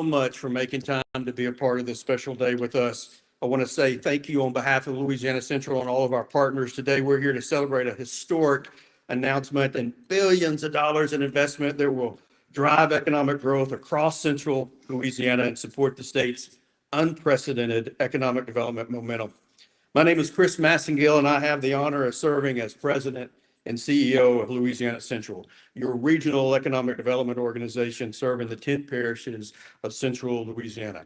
much for making time to be a part of this special day with us. I want to say thank you on behalf of Louisiana Central and all of our partners. Today, we're here to celebrate a historic announcement and billions of dollars in investment that will drive economic growth across central Louisiana and support the state's unprecedented economic development momentum. My name is Chris Massengill, and I have the honor of serving as president and CEO of Louisiana Central, your regional economic development organization serving the 10 parishes of central Louisiana.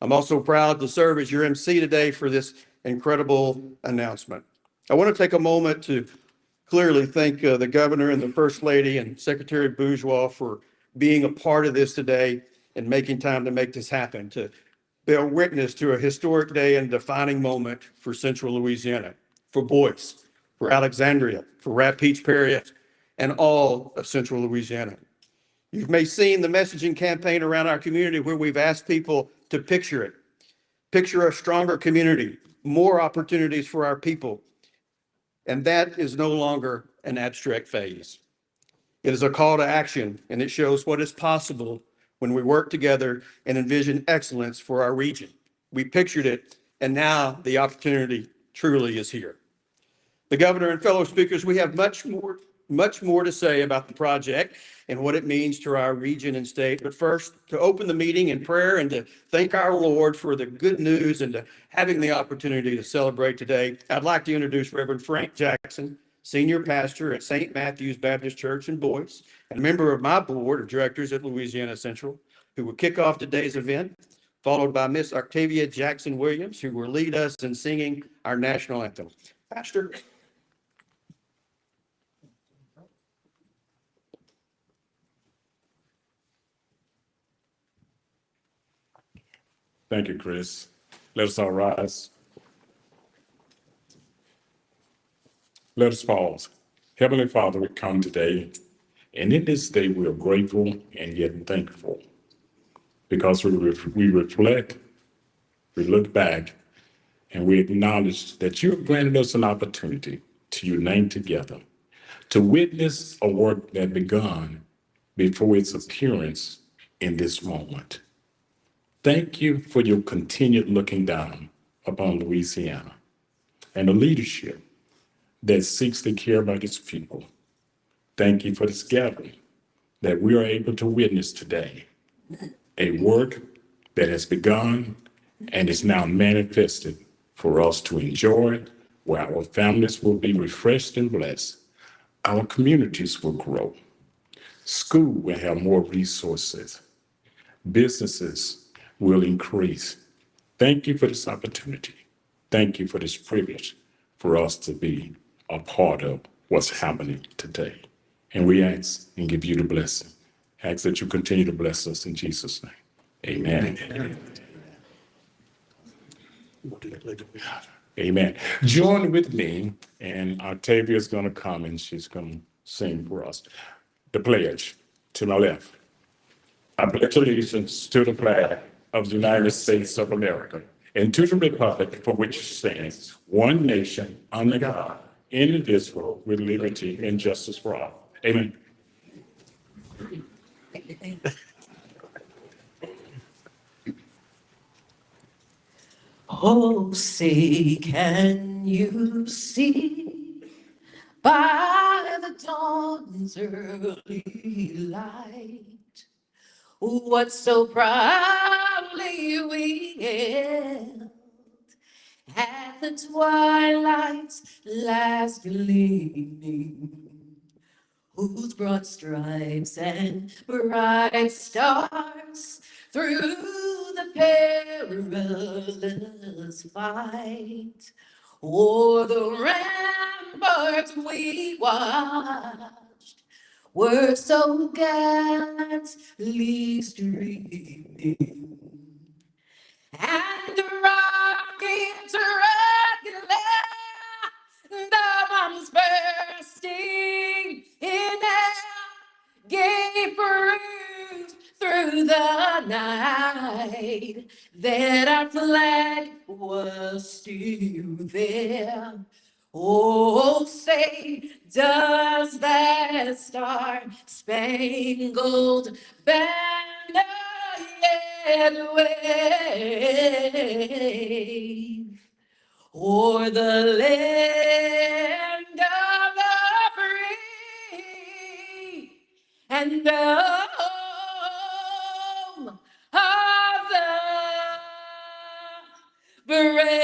I'm also proud to serve as your MC today for this incredible announcement. I want to take a moment to clearly thank the governor and the first lady and Secretary Bourgeois for being a part of this today and making time to make this happen, to bear witness to a historic day and defining moment for central Louisiana, for Boyce, for Alexandria, for Rapides Parish, and all of central Louisiana. You may have seen the messaging campaign around our community where we've asked people to picture it. Picture a stronger community, more opportunities for our people. And that is no longer an abstract phase. It is a call to action, and it shows what is possible when we work together and envision excellence for our region. We pictured it, and now the opportunity truly is here. The governor and fellow speakers, we have much more to say about the project and what it means to our region and state. But first, to open the meeting in prayer and to thank our Lord for the good news and to having the opportunity to celebrate today, I'd like to introduce Reverend Frank Jackson, senior pastor at St. Matthew's Baptist Church in Boyce, and a member of my board of directors at Louisiana Central, who will kick off today's event, followed by Miss Octavia Jackson Williams, who will lead us in singing our national anthem. Pastor. Thank you, Chris. Let us all rise. Let us pause. Heavenly Father, we come today, and in this day we are grateful and yet thankful because we reflect, we look back, and we acknowledge that you have granted us an opportunity to unite together, to witness a work that begun before its appearance in this moment. Thank you for your continued looking down upon Louisiana and the leadership that seeks to care about its people. Thank you for this gathering that we are able to witness today, a work that has begun and is now manifested for us to enjoy, where our families will be refreshed and blessed, our communities will grow, school will have more resources, businesses will increase. Thank you for this opportunity. Thank you for this privilege for us to be a part of what's happening today. And we ask and give you the blessing. Ask that you continue to bless us in Jesus' name. Amen. Amen. Join with me, and Octavia is going to come and she's going to sing for us. The pledge to my left. I pledge allegiance to the flag of the United States of America and to the republic for which it stands, one nation, under God, indivisible, with liberty and justice for all. Amen. Oh, say, can you see by the dawn's early light what so proudly we hailed at the twilight's last gleaming, whose broad stripes and bright stars through the perilous fight o'er the ramparts we watched were so gallantly streaming, and the rockets regular, the bombs bursting in air, gave proof through the night that our flag was still there. Oh, say, does that star-spangled banner yet wave o'er the land of the free and the home of the brave.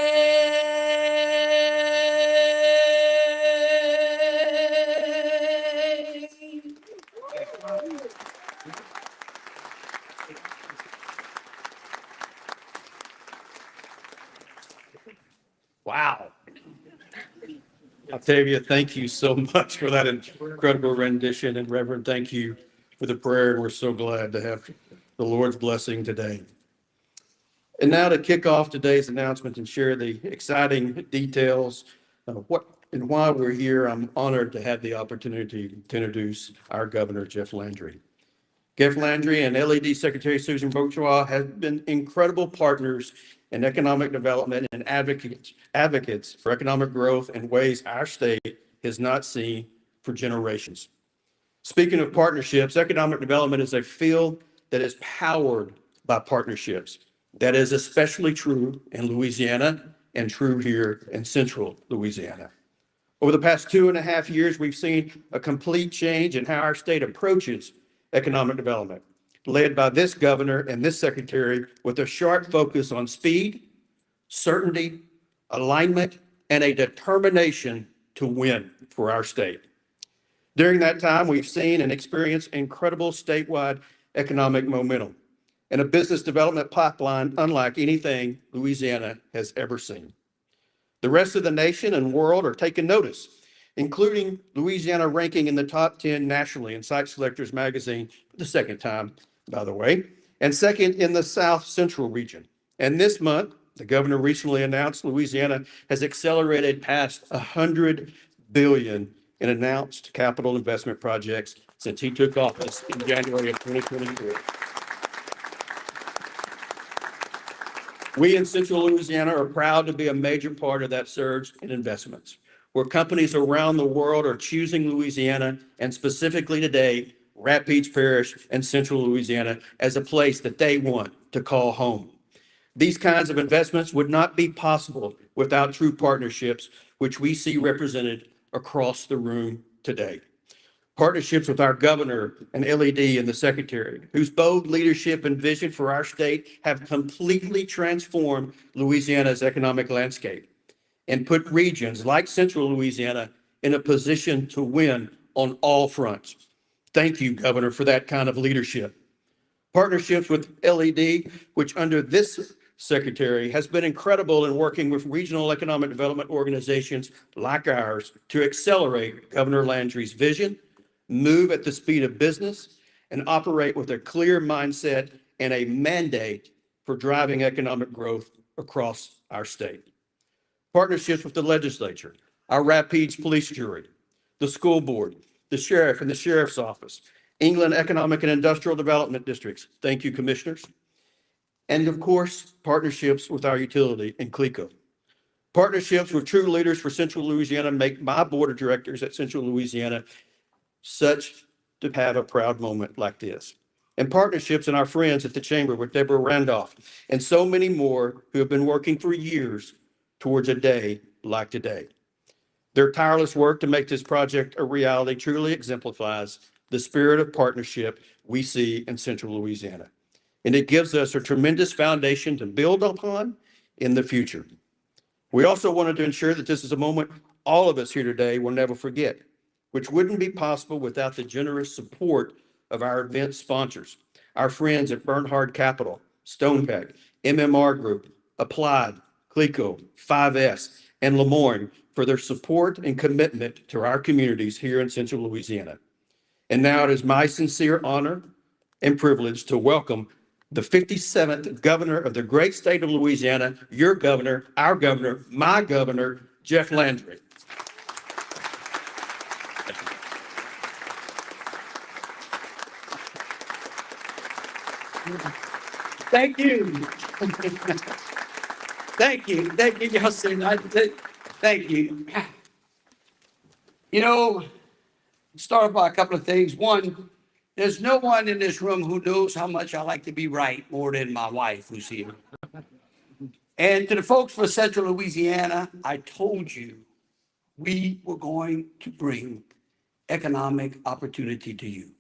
Wow. Octavia, thank you so much for that incredible rendition. And Reverend, thank you for the prayer. We're so glad to have the Lord's blessing today. And now to kick off today's announcement and share the exciting details of what and why we're here, I'm honored to have the opportunity to introduce our Governor, Jeff Landry. Jeff Landry and LED Secretary Susan Bourgeois have been incredible partners in economic development and advocates for economic growth in ways our state has not seen for generations. Speaking of partnerships, economic development is a field that is powered by partnerships. That is especially true in Louisiana and true here in central Louisiana. Over the past 2.5 years, we've seen a complete change in how our state approaches economic development, led by this governor and this secretary with a sharp focus on speed, certainty, alignment, and a determination to win for our state. During that time, we've seen and experienced incredible statewide economic momentum and a business development pipeline unlike anything Louisiana has ever seen. The rest of the nation and world are taking notice, including Louisiana ranking in the top 10 nationally in Site Selectors magazine for the second time, by the way, and second in the South Central region. And this month, the governor recently announced Louisiana has accelerated past $100 billion in announced capital investment projects since he took office in January of 2023. We in Central Louisiana are proud to be a major part of that surge in investments, where companies around the world are choosing Louisiana, and specifically today, Rapides Parish and Central Louisiana, as a place that they want to call home. These kinds of investments would not be possible without true partnerships, which we see represented across the room today. Partnerships with our governor and LED and the secretary, whose bold leadership and vision for our state have completely transformed Louisiana's economic landscape and put regions like Central Louisiana in a position to win on all fronts. Thank you, Governor, for that kind of leadership. Partnerships with LED, which under this secretary has been incredible in working with regional economic development organizations like ours to accelerate Governor Landry's vision, move at the speed of business, and operate with a clear mindset and a mandate for driving economic growth across our state. Partnerships with the legislature, our Rapides Police Jury, the school board, the sheriff and the sheriff's office, England Economic and Industrial Development Districts. Thank you, commissioners. And of course, partnerships with our utility in CLECO. Partnerships with true leaders for Central Louisiana make my board of directors at Central Louisiana such to have a proud moment like this. And partnerships and our friends at the Chamber with Deborah Randolph and so many more who have been working for years towards a day like today. Their tireless work to make this project a reality truly exemplifies the spirit of partnership we see in Central Louisiana. And it gives us a tremendous foundation to build upon in the future. We also wanted to ensure that this is a moment all of us here today will never forget, which wouldn't be possible without the generous support of our event sponsors, our friends at Bernhard Capital, Stonepack, MMR Group, Applied, CLECO, 5S, and Lemoyne for their support and commitment to our communities here in Central Louisiana. And now it is my sincere honor and privilege to welcome the 57th governor of the great state of Louisiana, your governor, our governor, my governor, Jeff Landry. Thank you. Thank you. Thank you, Justin. Thank you. You know, start by a couple of things. One, There's no one in this room who knows how much I like to be right more than my wife who's here. And to the folks for Central Louisiana, I told you we were going to bring economic opportunity to you.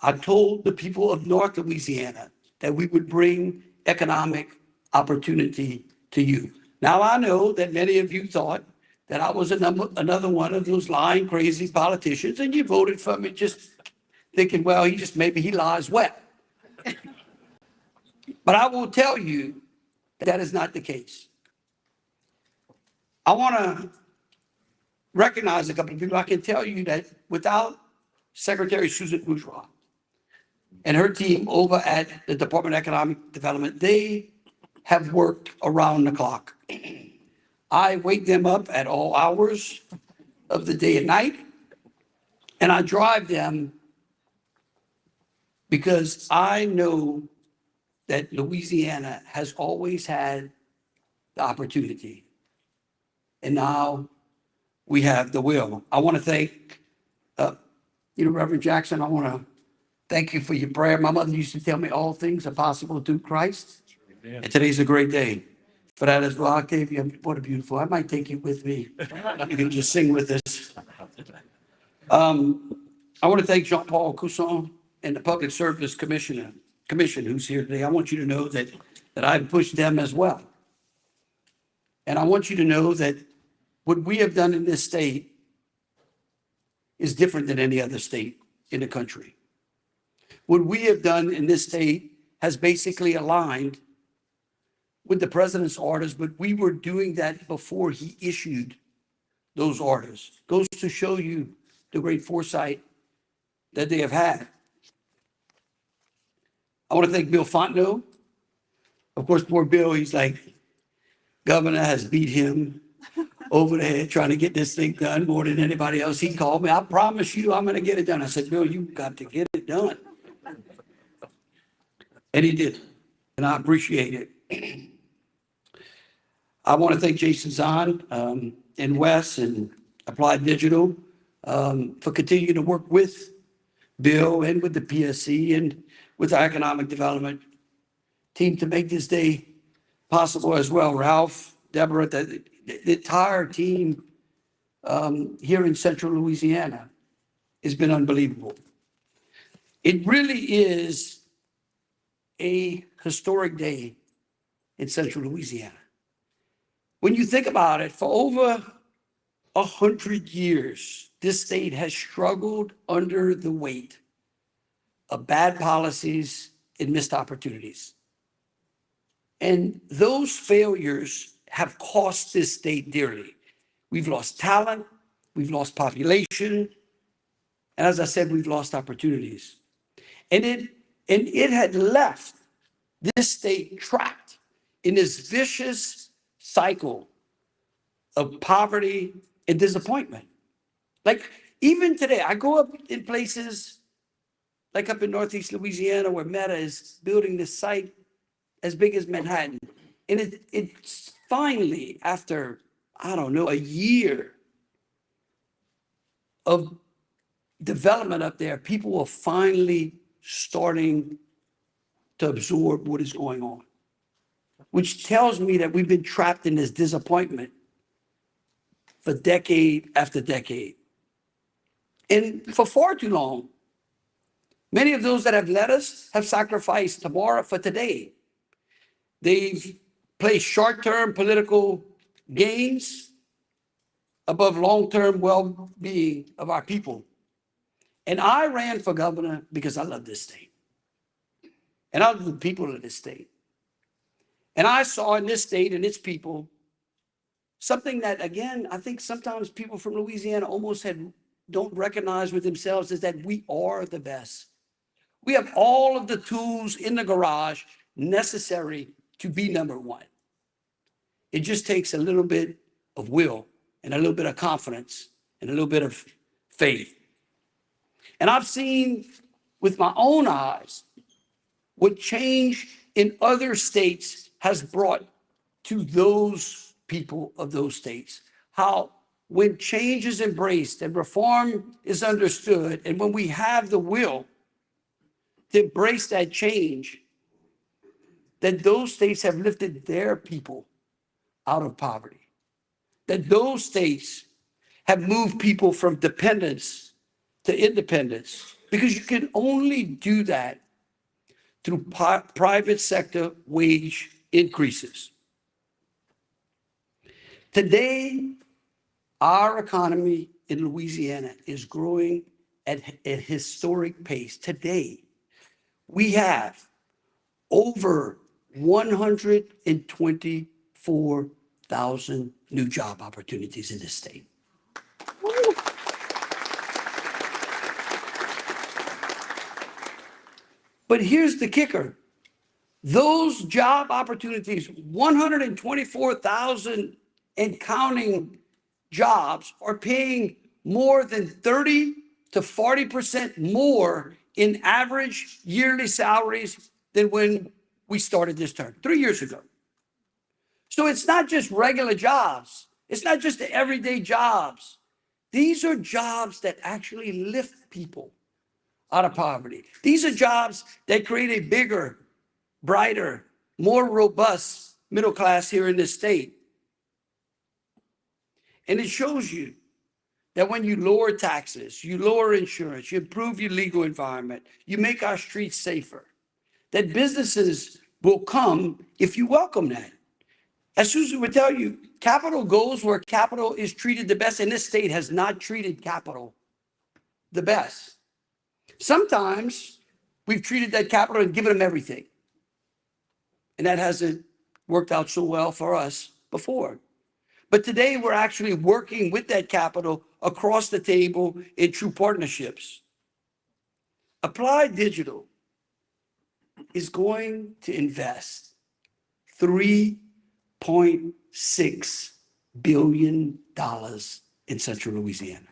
I told the people of North Louisiana that we would bring economic opportunity to you. Now, I know that many of you thought that I was another one of those lying, crazy politicians, and you voted for me just thinking, well, maybe he lies well. But I will tell you that is not the case. I want to recognize a couple of people. I can tell you that without Secretary Susan Bourgeois and her team over at the Department of Economic Development, they have worked around the clock. I wake them up at all hours of the day and night, and I drive them because I know that Louisiana has always had the opportunity. And now we have the will. I want to thank, Reverend Jackson, I want to thank you for your prayer. My mother used to tell me all things are possible through Christ. And today's a great day for that as well. Octavia, what a beautiful, I might take you with me. You can just sing with us. I want to thank Jean-Paul Cousson and the Public Service Commission who's here today. I want you to know that I've pushed them as well. And I want you to know that what we have done in this state is different than any other state in the country. What we have done in this state has basically aligned with the president's orders, but we were doing that before he issued those orders. Goes to show you the great foresight that they have had. I want to thank Bill Fontenot. Of course, poor Bill, he's like, governor has beat him over the head trying to get this thing done more than anybody else. He called me, I promise you I'm going to get it done. I said, Bill, you've got to get it done. And he did. And I appreciate it. I want to thank Jason Zahn and Wes and Applied Digital for continuing to work with Bill and with the PSC and with the economic development team to make this day possible as well. Ralph, Deborah, the entire team here in Central Louisiana has been unbelievable. It really is a historic day in Central Louisiana. When you think about it, for over 100 years, this state has struggled under the weight of bad policies and missed opportunities. And those failures have cost this state dearly. We've lost talent, we've lost population, and as I said, we've lost opportunities. And it had left this state trapped in this vicious cycle of poverty and disappointment. Like even today, I go up in places like up in Northeast Louisiana where Meta is building this site as big as Manhattan. And it's finally, after, I don't know, a year of development up there, people are finally starting to absorb what is going on, which tells me that we've been trapped in this disappointment for decade after decade. And for far too long, many of those that have led us have sacrificed tomorrow for today. They've placed short-term political gains above long-term well-being of our people. And I ran for governor because I love this state. And I love the people of this state. And I saw in this state and its people something that, again, I think sometimes people from Louisiana almost don't recognize with themselves, is that we are the best. We have all of the tools in the garage necessary to be number one. It just takes a little bit of will and a little bit of confidence and a little bit of faith. And I've seen with my own eyes what change in other states has brought to those people of those states. How when change is embraced and reform is understood, and when we have the will to embrace that change, that those states have lifted their people out of poverty, that those states have moved people from dependence to independence, because you can only do that through private sector wage increases. Today, our economy in Louisiana is growing at a historic pace. Today, we have over 124,000 new job opportunities in this state. But here's the kicker. Those job opportunities, 124,000 and counting jobs, are paying more than 30 to 40% more in average yearly salaries than when we started this term 3 years ago. So it's not just regular jobs. It's not just the everyday jobs. These are jobs that actually lift people out of poverty. These are jobs that create a bigger, brighter, more robust middle class here in this state. And it shows you that when you lower taxes, you lower insurance, you improve your legal environment, you make our streets safer, that businesses will come if you welcome that. As Susan would tell you, capital goes where capital is treated the best, and this state has not treated capital the best. Sometimes we've treated that capital and given them everything. And that hasn't worked out so well for us before. But today we're actually working with that capital across the table in true partnerships. Applied Digital is going to invest $3.6 billion in Central Louisiana.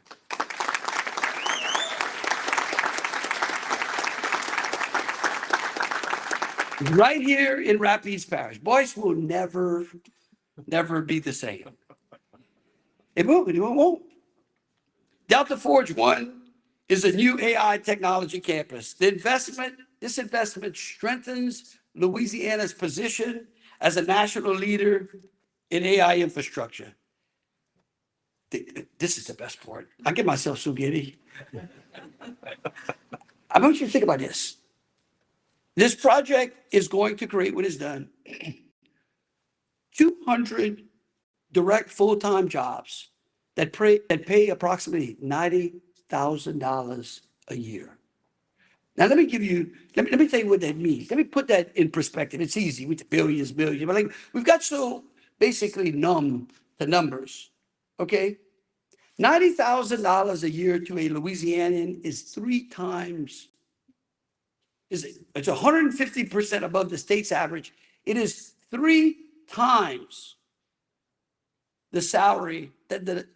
Right here in Rapides Parish. Boyce will never be the same. It won't. Delta Forge 1 is a new AI technology campus. This investment strengthens Louisiana's position as a national leader in AI infrastructure. This is the best part. I get myself so giddy. I want you to think about this. This project is going to create, when it's done, 200 direct full-time jobs that pay approximately $90,000 a year. Now, let me tell you what that means. Let me put that in perspective. It's easy with the billions, but we've got so basically numb to numbers, okay? $90,000 a year to a Louisianian is it's 150% above the state's average. It is 3 times the salary that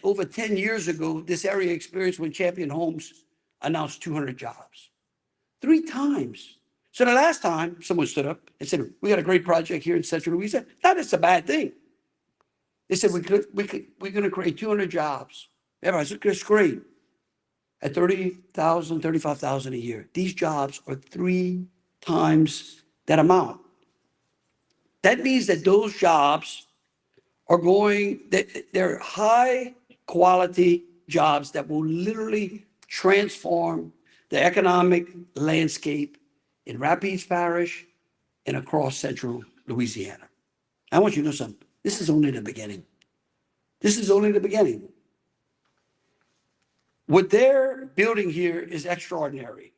over 10 years ago, this area experienced when Champion Homes announced 200 jobs. 3 times. So the last time someone stood up and said, we got a great project here in Central Louisiana, that is a bad thing. They said, we're going to create 200 jobs. Everybody said, it's great. At $30,000, $35,000 a year. These jobs are 3 times that amount. That means that those jobs are they're high quality jobs that will literally transform the economic landscape in Rapides Parish and across Central Louisiana. I want you to know something. This is only the beginning. This is only the beginning. What they're building here is extraordinary.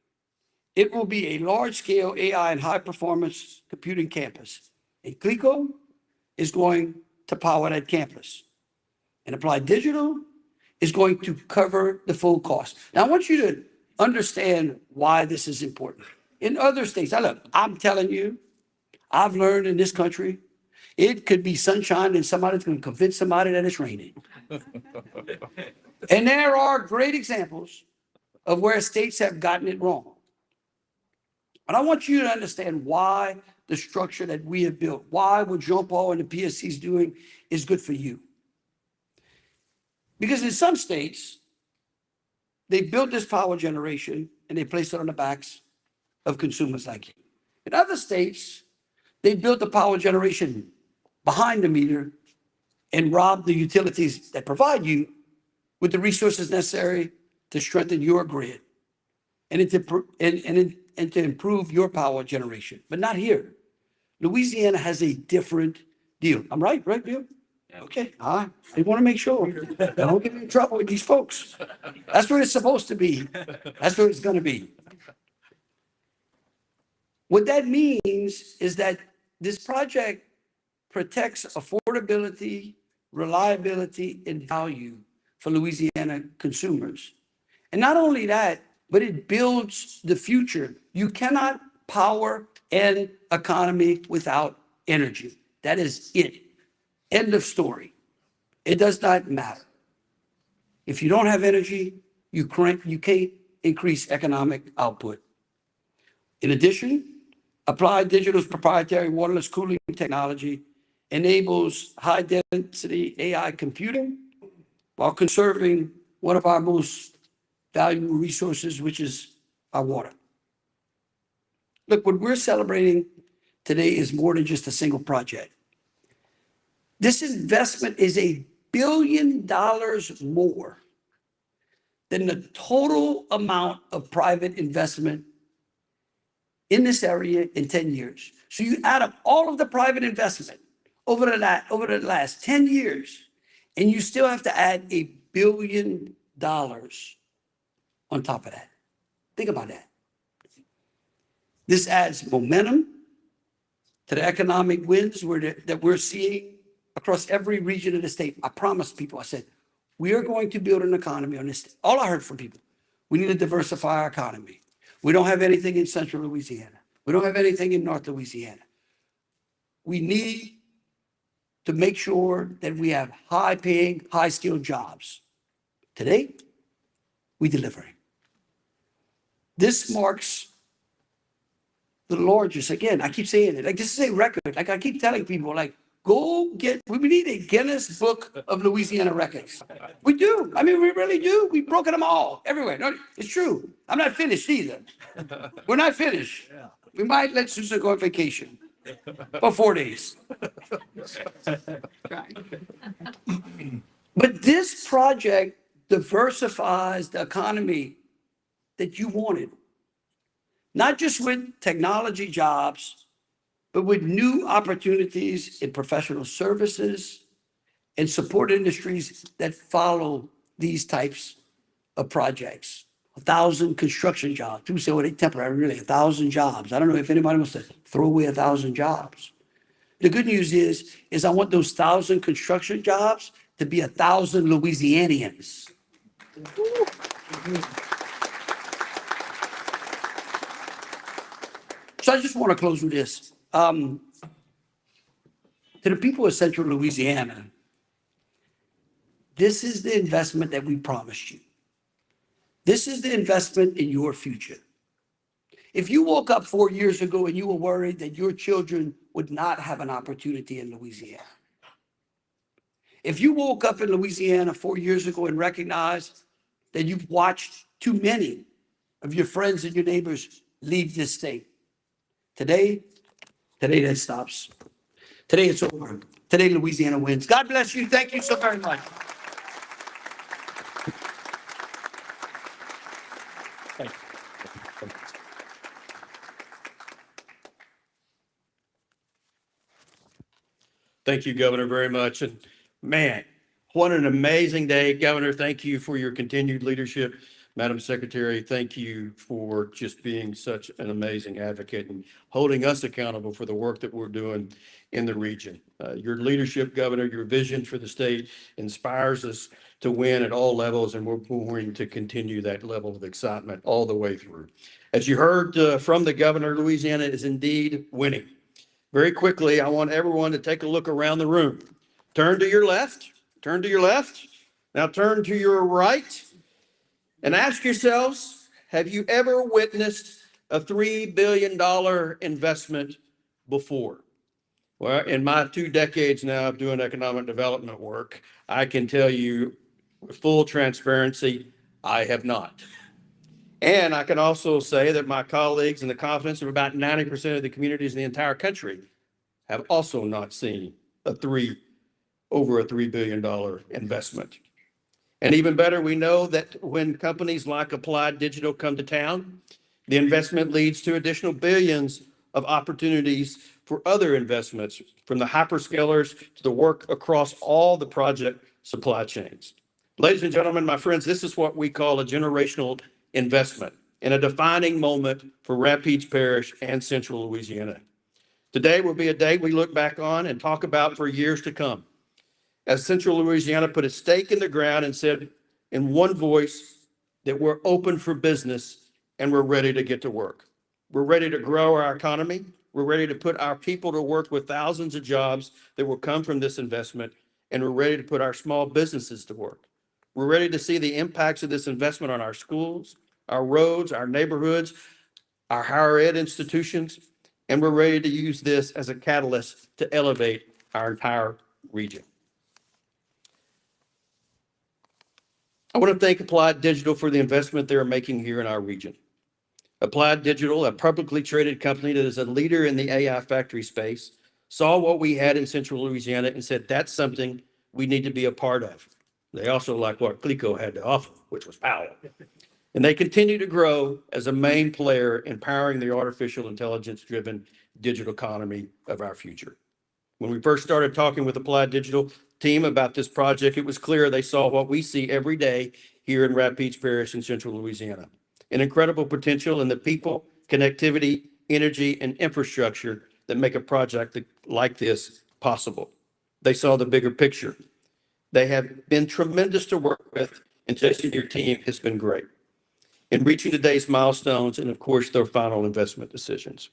It will be a large-scale AI and high-performance computing campus. And CLECO is going to power that campus. And Applied Digital is going to cover the full cost. Now, I want you to understand why this is important. In other states, I'm telling you, I've learned in this country, it could be sunshine and somebody's going to convince somebody that it's raining. And there are great examples of where states have gotten it wrong. But I want you to understand why the structure that we have built, why what Jean-Paul and the PSC is doing is good for you. Because in some states, they built this power generation and they placed it on the backs of consumers like you. In other states, they built the power generation behind the meter and robbed the utilities that provide you with the resources necessary to strengthen your grid and to improve your power generation, but not here. Louisiana has a different deal. I'm right, Bill? Okay, all right. I want to make sure. Don't get me in trouble with these folks. That's what it's supposed to be. That's what it's going to be. What that means is that this project protects affordability, reliability, and value for Louisiana consumers. And not only that, but it builds the future. You cannot power an economy without energy. That is it. End of story. It does not matter. If you don't have energy, you can't increase economic output. In addition, Applied Digital's proprietary waterless cooling technology enables high-density AI computing while conserving one of our most valuable resources, which is our water. Look, what we're celebrating today is more than just a single project. This investment is $1 billion more than the total amount of private investment in this area in 10 years. So you add up all of the private investment over the last 10 years, and you still have to add $1 billion on top of that. Think about that. This adds momentum to the economic wins that we're seeing across every region of the state. I promised people, I said, we are going to build an economy on this state. All I heard from people, we need to diversify our economy. We don't have anything in central Louisiana. We don't have anything in North Louisiana. We need to make sure that we have high-paying, high-skilled jobs. Today, we're delivering. This marks the largest, again, I keep saying it, like this is a record. Like I keep telling people, like, we need a Guinness Book of Louisiana records. We do. I mean, we really do. We've broken them all everywhere. No, it's true. I'm not finished either. We're not finished. We might let Susan go on vacation for 4 days. But this project diversifies the economy that you wanted. Not just with technology jobs, but with new opportunities in professional services and support industries that follow these types of projects. 1,000 construction jobs. People say, well, they temporary, really, 1,000 jobs. I don't know if anybody wants to throw away 1,000 jobs. The good news is I want those 1,000 construction jobs to be 1,000 Louisianians. So I just want to close with this. To the people of Central Louisiana, this is the investment that we promised you. This is the investment in your future. If you woke up 4 years ago and you were worried that your children would not have an opportunity in Louisiana, if you woke up in Louisiana 4 years ago and recognized that you've watched too many of your friends and your neighbors leave this state, today that stops. Today it's over. Today Louisiana wins. God bless you. Thank you so very much. Thank you, Governor, very much. And man, what an amazing day. Governor, thank you for your continued leadership. Madam Secretary, thank you for just being such an amazing advocate and holding us accountable for the work that we're doing in the region. Your leadership, Governor, your vision for the state inspires us to win at all levels, and we're going to continue that level of excitement all the way through. As you heard from the governor, Louisiana is indeed winning. Very quickly, I want everyone to take a look around the room. Turn to your left, turn to your left. Now turn to your right and ask yourselves, have you ever witnessed a $3 billion investment before? Well, in my 2 decades now of doing economic development work, I can tell you with full transparency, I have not. And I can also say that my colleagues and the confidence of about 90% of the communities in the entire country have also not seen over a $3 billion investment. And even better, we know that when companies like Applied Digital come to town, the investment leads to additional billions of opportunities for other investments, from the hyperscalers to the work across all the project supply chains. Ladies and gentlemen, my friends, this is what we call a generational investment and a defining moment for Rapides Parish and Central Louisiana. Today will be a day we look back on and talk about for years to come, as Central Louisiana put a stake in the ground and said in one voice that we're open for business and we're ready to get to work. We're ready to grow our economy. We're ready to put our people to work with thousands of jobs that will come from this investment, and we're ready to put our small businesses to work. We're ready to see the impacts of this investment on our schools, our roads, our neighborhoods, our higher ed institutions, and we're ready to use this as a catalyst to elevate our entire region. I want to thank Applied Digital for the investment they're making here in our region. Applied Digital, a publicly traded company that is a leader in the AI factory space, saw what we had in Central Louisiana and said, that's something we need to be a part of. They also like what Clico had to offer, which was power. And they continue to grow as a main player in powering the artificial intelligence-driven digital economy of our future. When we first started talking with Applied Digital team about this project, it was clear they saw what we see every day here in Rapides Parish in Central Louisiana. An incredible potential in the people, connectivity, energy, and infrastructure that make a project like this possible. They saw the bigger picture. They have been tremendous to work with, and Jason, your team has been great in reaching today's milestones and, of course, their final investment decisions.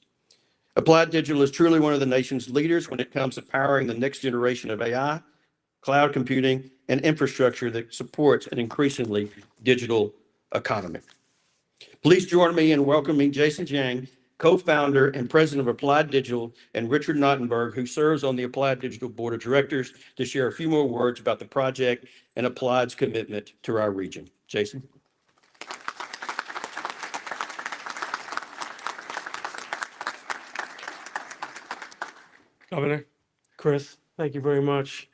Applied Digital is truly one of the nation's leaders when it comes to powering the next generation of AI, cloud computing, and infrastructure that supports an increasingly digital economy. Please join me in welcoming Jason Jiang, co-founder and president of Applied Digital, and Richard Knottenberg, who serves on the Applied Digital Board of Directors, to share a few more words about the project and Applied's commitment to our region. Jason. Governor, Chris, thank you very much.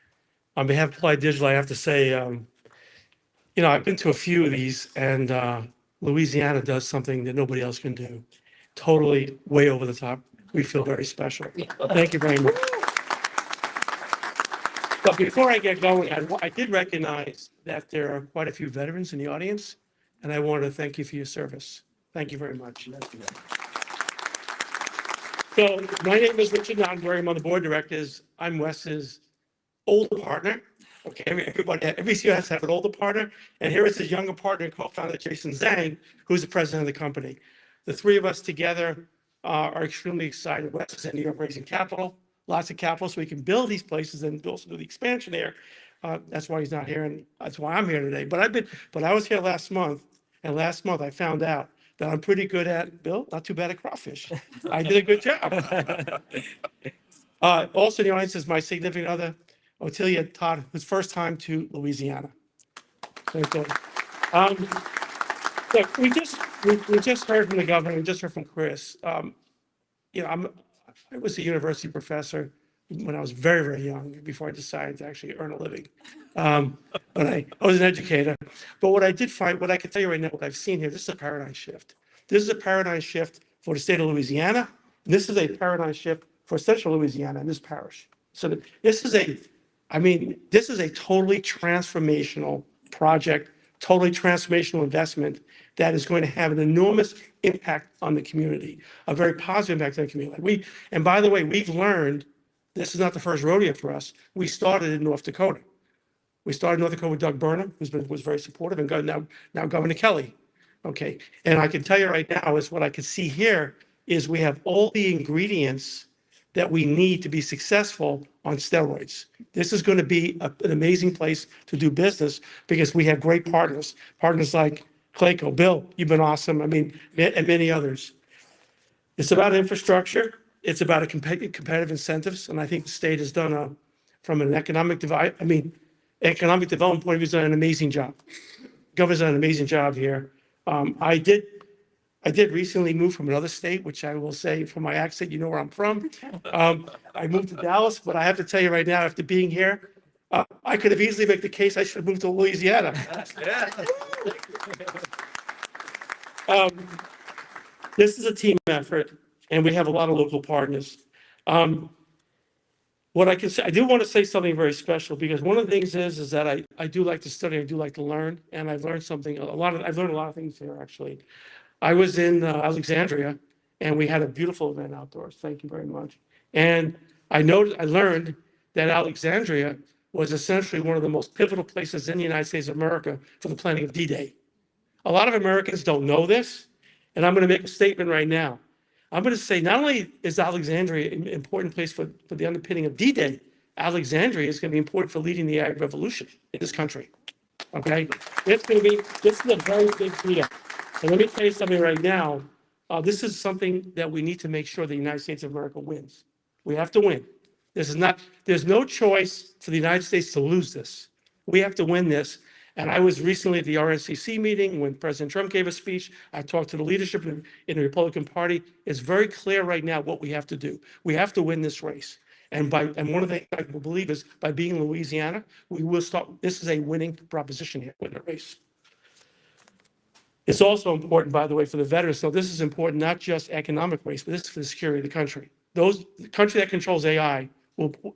On behalf of Applied Digital, I have to say, I've been to a few of these, and Louisiana does something that nobody else can do. Totally way over the top. We feel very special. Thank you very much. But before I get going, I did recognize that there are quite a few veterans in the audience, and I want to thank you for your service. Thank you very much. So my name is Richard Knottenberg. I'm on the board of directors. I'm Wes's older partner. Okay, every CEO has to have an older partner. And here is his younger partner and co-founder, Jason Zhang, who's the president of the company. The three of us together are extremely excited. Wes is ending up raising capital, lots of capital, so we can build these places and also do the expansion there. That's why he's not here, and that's why I'm here today. But I was here last month, and last month I found out that I'm pretty good at, Bill, not too bad at crawfish. I did a good job. Also in the audience is my significant other, Otilia Todd, who's first time to Louisiana. Okay. Look, we just heard from the governor, we just heard from Chris. I was a university professor when I was very, very young, before I decided to actually earn a living. But I was an educator. But what I did find, what I can tell you right now, what I've seen here, this is a paradigm shift. This is a paradigm shift for the state of Louisiana. And this is a paradigm shift for Central Louisiana and this parish. So this is a totally transformational project, totally transformational investment that is going to have an enormous impact on the community, a very positive impact on the community. And by the way, we've learned, this is not the first rodeo for us. We started in North Dakota. We started in North Dakota with Doug Burnham, was very supportive, and now Governor Kelly. Okay, and I can tell you right now is what I can see here is we have all the ingredients that we need to be successful on steroids. This is going to be an amazing place to do business because we have great partners like Clayco, Bill, you've been awesome. I mean, and many others. It's about infrastructure. It's about competitive incentives. And I think the state has done from an economic development point of view, has done an amazing job. Governor's done an amazing job here. I did I did recently move from another state, which I will say from my accent, you know where I'm from. I moved to Dallas, but I have to tell you right now, after being here, I could have easily made the case I should have moved to Louisiana. This is a team effort, and we have a lot of local partners. What I can say, I do want to say something very special, because one of the things is that I do like to study, I do like to learn, and I've learned something, I've learned a lot of things here, actually. I was in Alexandria, and we had a beautiful event outdoors. Thank you very much. And I learned that Alexandria was essentially one of the most pivotal places in the United States of America for the planning of D-Day. A lot of Americans don't know this, and I'm going to make a statement right now. I'm going to say not only is Alexandria an important place for the underpinning of D-Day, Alexandria is going to be important for leading the ag revolution in this country. Okay? This is a very big deal. And let me tell you something right now. This is something that we need to make sure the United States of America wins. We have to win. There's no choice for the United States to lose this. We have to win this. And I was recently at the RNCC meeting when President Trump gave a speech. I talked to the leadership in the Republican Party. It's very clear right now what we have to do. We have to win this race. And one of the things I believe is by being in Louisiana, we will start. This is a winning proposition here, win the race. It's also important, by the way, for the veterans. So this is important, not just economic race, but this is for the security of the country. The country that controls AI,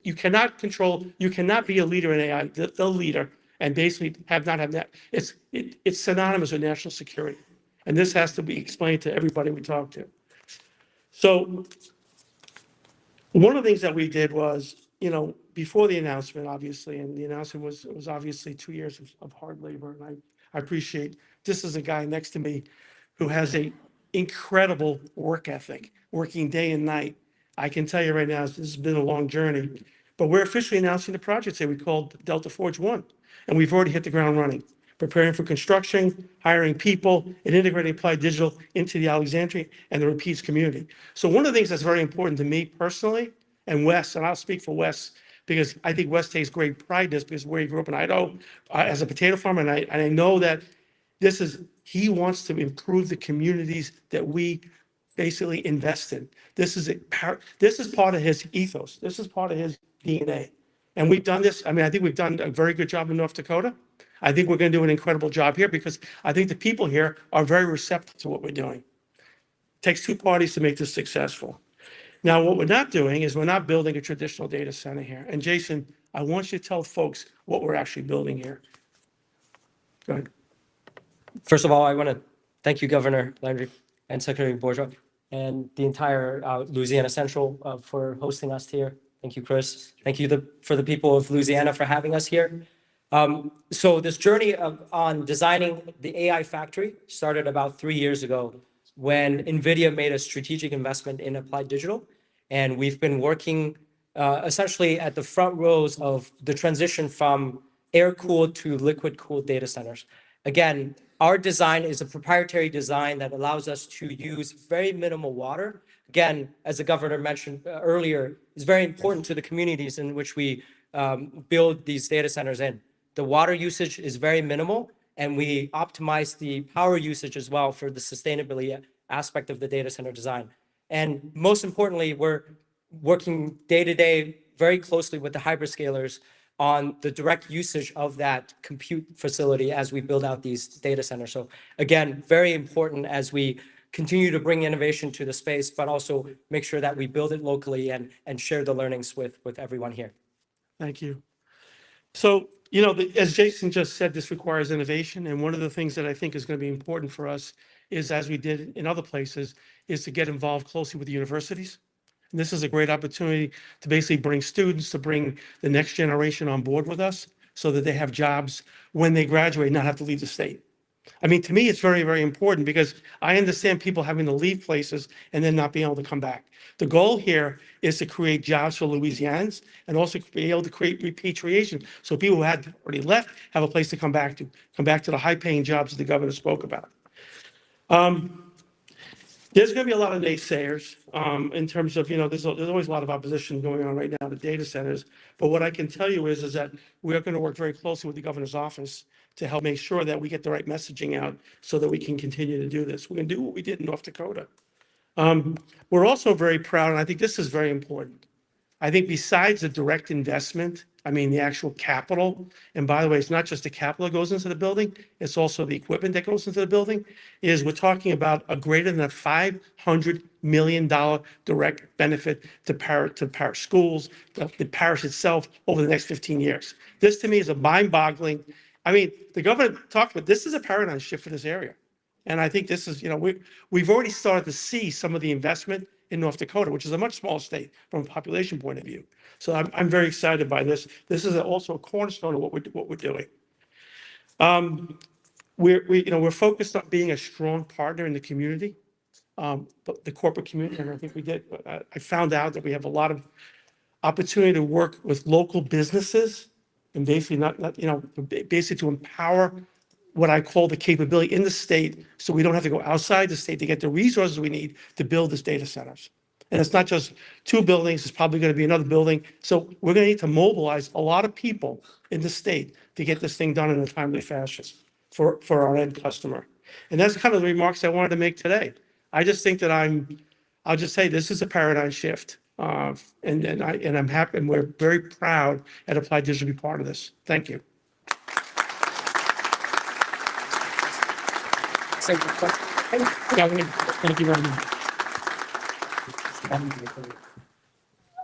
you cannot be a leader in AI, the leader, and basically not have that. It's synonymous with national security. And this has to be explained to everybody we talk to. So one of the things that we did was, before the announcement, obviously, and the announcement was obviously 2 years of hard labor. And I appreciate, this is a guy next to me who has a incredible work ethic, working day and night. I can tell you right now, this has been a long journey, but we're officially announcing the project today. We called Delta Forge 1, and we've already hit the ground running, preparing for construction, hiring people, and integrating Applied Digital into the Alexandria and the Rapides community. So one of the things that's very important to me personally, and Wes, and I'll speak for Wes, because I think Wes takes great pride in this, because where he grew up in Idaho as a potato farmer, and I know that he wants to improve the communities that we basically invest in. This is part of his ethos. This is part of his DNA. And we've done this. I mean, I think we've done a very good job in North Dakota. I think we're going to do an incredible job here, because I think the people here are very receptive to what we're doing. It takes two parties to make this successful. Now, what we're not doing is we're not building a traditional data center here. And Jason, I want you to tell folks what we're actually building here. Go ahead. First of all, I want to thank you, Governor Landry and Secretary Bourgeois, and the entire Louisiana Central for hosting us here. Thank you, Chris. Thank you for the people of Louisiana for having us here. So this journey on designing the AI factory started about 3 years ago when NVIDIA made a strategic investment in Applied Digital. And we've been working essentially at the front rows of the transition from air-cooled to liquid-cooled data centers. Again, our design is a proprietary design that allows us to use very minimal water. Again, as the governor mentioned earlier, it's very important to the communities in which we build these data centers in. The water usage is very minimal, and we optimize the power usage as well for the sustainability aspect of the data center design. And most importantly, we're working day to day very closely with the hyperscalers on the direct usage of that compute facility as we build out these data centers. So again, very important as we continue to bring innovation to the space, but also make sure that we build it locally and share the learnings with everyone here. Thank you. So, as Jason just said, this requires innovation. And one of the things that I think is going to be important for us is, as we did in other places, is to get involved closely with the universities. And this is a great opportunity to basically bring students, to bring the next generation on board with us so that they have jobs when they graduate, not have to leave the state. I mean, to me, it's very, very important, because I understand people having to leave places and then not being able to come back. The goal here is to create jobs for Louisianans and also be able to create repatriation, so people who had already left have a place to come back to the high-paying jobs that the governor spoke about. There's going to be a lot of naysayers in terms of, there's always a lot of opposition going on right now to data centers. But what I can tell you is that we are going to work very closely with the governor's office to help make sure that we get the right messaging out so that we can continue to do this. We're going to do what we did in North Dakota. We're also very proud, and I think this is very important. I think besides the direct investment, I mean, the actual capital, and by the way, it's not just the capital that goes into the building, it's also the equipment that goes into the building, is we're talking about a greater than a $500 million direct benefit to parish schools, the parish itself over the next 15 years. This to me is a mind-boggling, I mean, the governor talked about, this is a paradigm shift for this area. And I think this is, we've already started to see some of the investment in North Dakota, which is a much smaller state from a population point of view. So I'm very excited by this. This is also a cornerstone of what we're doing. We're focused on being a strong partner in the community, the corporate community, and I think we did. I found out that we have a lot of opportunity to work with local businesses and basically basically to empower what I call the capability in the state, so we don't have to go outside the state to get the resources we need to build these data centers. And it's not just 2 buildings, it's probably going to be another building. So we're going to need to mobilize a lot of people in the state to get this thing done in a timely fashion for our end customer. And that's kind of the remarks I wanted to make today. I just think that I'll just say this is a paradigm shift. And I'm happy, and we're very proud at Applied Digital to be part of this. Thank you. Thank you very much.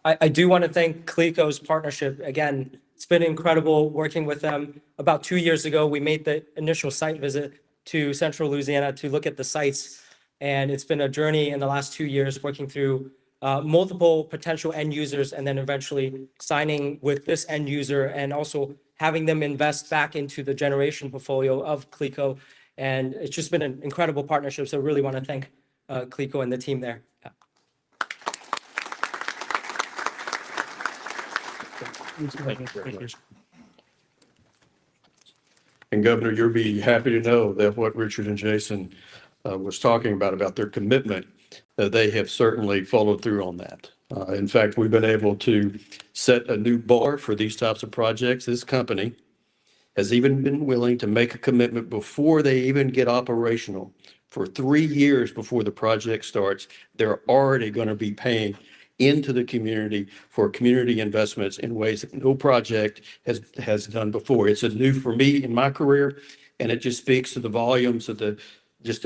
I do want to thank CLECO's partnership. Again, it's been incredible working with them. About 2 years ago, we made the initial site visit to Central Louisiana to look at the sites. And it's been a journey in the last 2 years working through multiple potential end users and then eventually signing with this end user and also having them invest back into the generation portfolio of CLECO. And it's just been an incredible partnership. So I really want to thank CLECO and the team there. Yeah. And Governor, you'll be happy to know that what Richard and Jason was talking about their commitment, they have certainly followed through on that. In fact, we've been able to set a new bar for these types of projects. This company has even been willing to make a commitment before they even get operational. For 3 years before the project starts, they're already going to be paying into the community for community investments in ways that no project has done before. It's a new for me in my career, and it just speaks to the volumes of the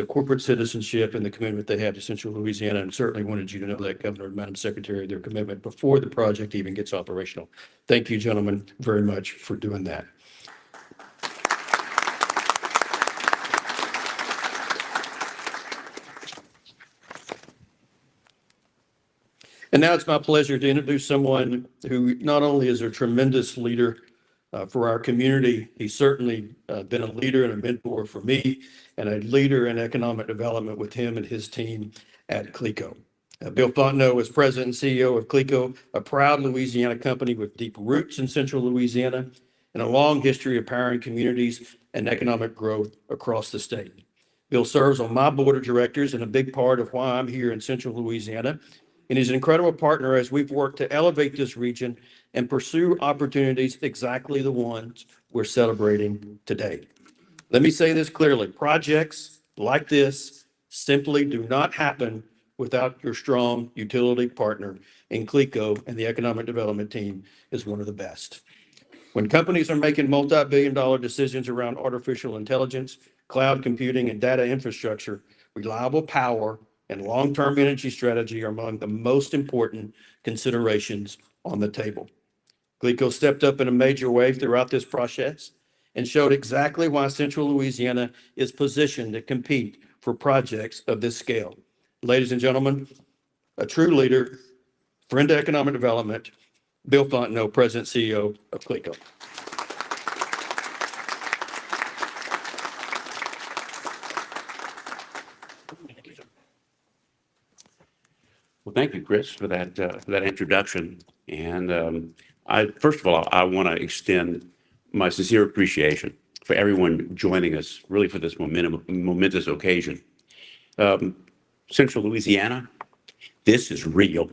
corporate citizenship and the commitment they have to Central Louisiana. And certainly wanted you to know that, Governor and Madam Secretary, their commitment before the project even gets operational. Thank you, gentlemen, very much for doing that. And now it's my pleasure to introduce someone who not only is a tremendous leader for our community, he's certainly been a leader and a mentor for me and a leader in economic development with him and his team at CLECO. Bill Fontenot is president and CEO of CLECO, a proud Louisiana company with deep roots in Central Louisiana and a long history of powering communities and economic growth across the state. Bill serves on my board of directors and a big part of why I'm here in Central Louisiana. And he's an incredible partner as we've worked to elevate this region and pursue opportunities exactly the ones we're celebrating today. Let me say this clearly. Projects like this simply do not happen without your strong utility partner, and CLECO and the economic development team is one of the best. When companies are making multi-billion-dollar decisions around artificial intelligence, cloud computing, and data infrastructure, reliable power and long-term energy strategy are among the most important considerations on the table. CLECO stepped up in a major way throughout this process and showed exactly why Central Louisiana is positioned to compete for projects of this scale. Ladies and gentlemen, a true leader, friend to economic development, Bill Fontenot, President, CEO of CLECO. Well, thank you, Chris, for that introduction. And first of all, I want to extend my sincere appreciation for everyone joining us, really, for this momentous occasion. Central Louisiana, this is real.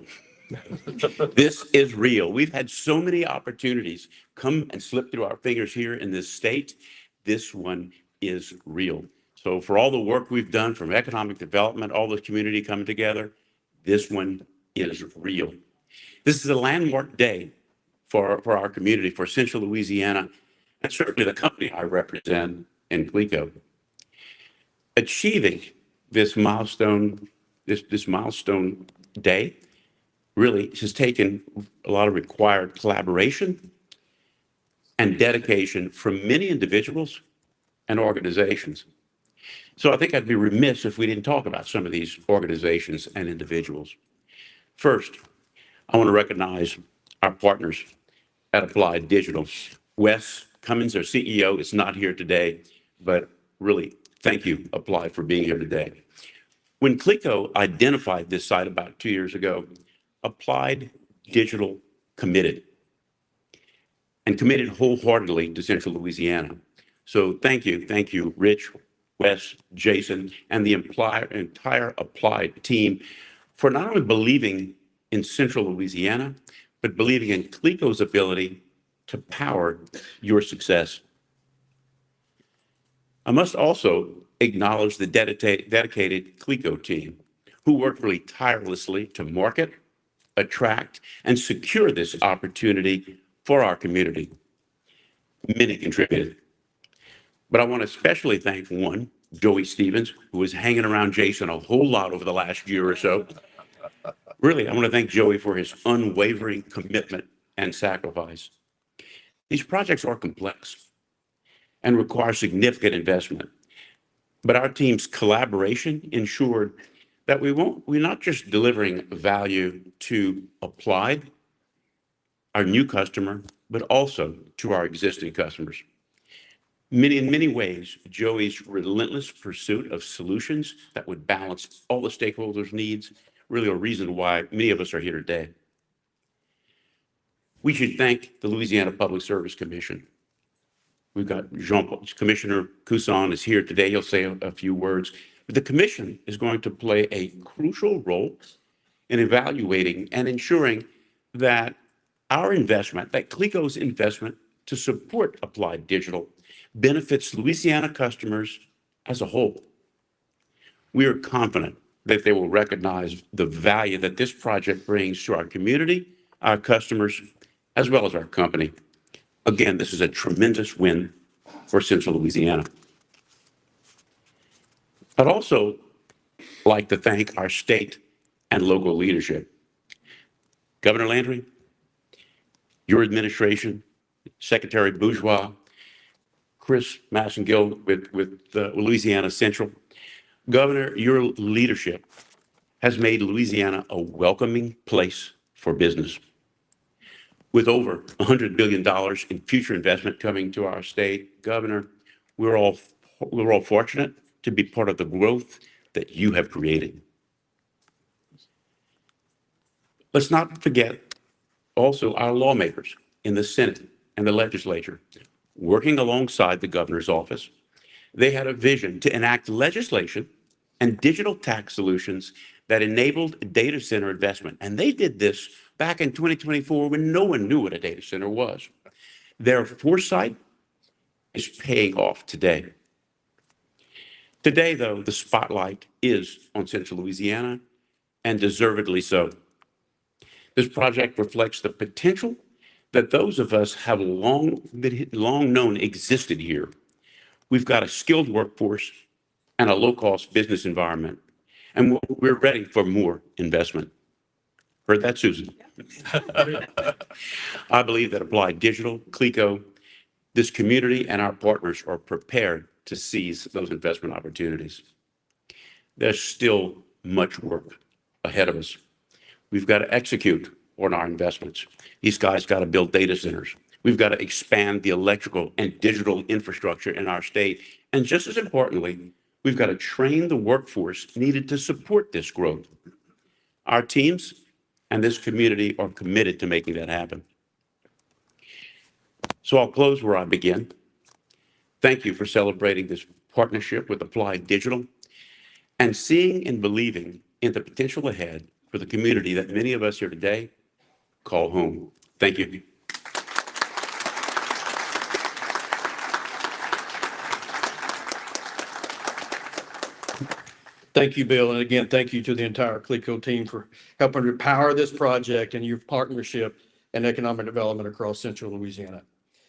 This is real. We've had so many opportunities come and slip through our fingers here in this state. This one is real. So for all the work we've done from economic development, all the community coming together, this one is real. This is a landmark day for our community, for Central Louisiana, and certainly the company I represent in Clico. Achieving this milestone, this milestone day really has taken a lot of required collaboration and dedication from many individuals and organizations. So I think I'd be remiss if we didn't talk about some of these organizations and individuals. First, I want to recognize our partners at Applied Digital. Wes Cummins, our CEO, is not here today, but really, thank you, Applied, for being here today. When Clico identified this site about 2 years ago, Applied Digital committed wholeheartedly to Central Louisiana. So thank you, Rich, Wes, Jason, and the entire Applied team for not only believing in Central Louisiana, but believing in Clico's ability to power your success. I must also acknowledge the dedicated Clico team who worked really tirelessly to market, attract, and secure this opportunity for our community. Many contributed. But I want to especially thank one, Joey Stevens, who was hanging around Jason a whole lot over the last year or so. Really, I want to thank Joey for his unwavering commitment and sacrifice. These projects are complex and require significant investment, but our team's collaboration ensured that we're not just delivering value to Applied, our new customer, but also to our existing customers. In many ways, Joey's relentless pursuit of solutions that would balance all the stakeholders' needs really a reason why many of us are here today. We should thank the Louisiana Public Service Commission. We've got Commissioner Couson is here today. He'll say a few words. But the commission is going to play a crucial role in evaluating and ensuring that our investment, that Clico's investment to support Applied Digital, benefits Louisiana customers as a whole. We are confident that they will recognize the value that this project brings to our community, our customers, as well as our company. Again, this is a tremendous win for Central Louisiana. I'd also like to thank our state and local leadership. Governor Landry, your administration, Secretary Bourgeois, Chris Massengill with Louisiana Central. Governor, your leadership has made Louisiana a welcoming place for business. With over $100 billion in future investment coming to our state, Governor, we're all fortunate to be part of the growth that you have created. Let's not forget also our lawmakers in the Senate and the legislature, working alongside the governor's office. They had a vision to enact legislation and digital tax solutions that enabled data center investment. And they did this back in 2024 when no one knew what a data center was. Their foresight is paying off today. Today, though, the spotlight is on Central Louisiana, and deservedly so. This project reflects the potential that those of us have long known existed here. We've got a skilled workforce and a low-cost business environment, and we're ready for more investment. Heard that, Susan? I believe that Applied Digital, Clico, this community, and our partners are prepared to seize those investment opportunities. There's still much work ahead of us. We've got to execute on our investments. These guys got to build data centers. We've got to expand the electrical and digital infrastructure in our state. And just as importantly, we've got to train the workforce needed to support this growth. Our teams and this community are committed to making that happen. So I'll close where I begin. Thank you for celebrating this partnership with Applied Digital. and seeing and believing in the potential ahead for the community that many of us here today call home. Thank you. Thank you, Bill. And again, thank you to the entire CLECO team for helping to power this project and your partnership and economic development across central Louisiana.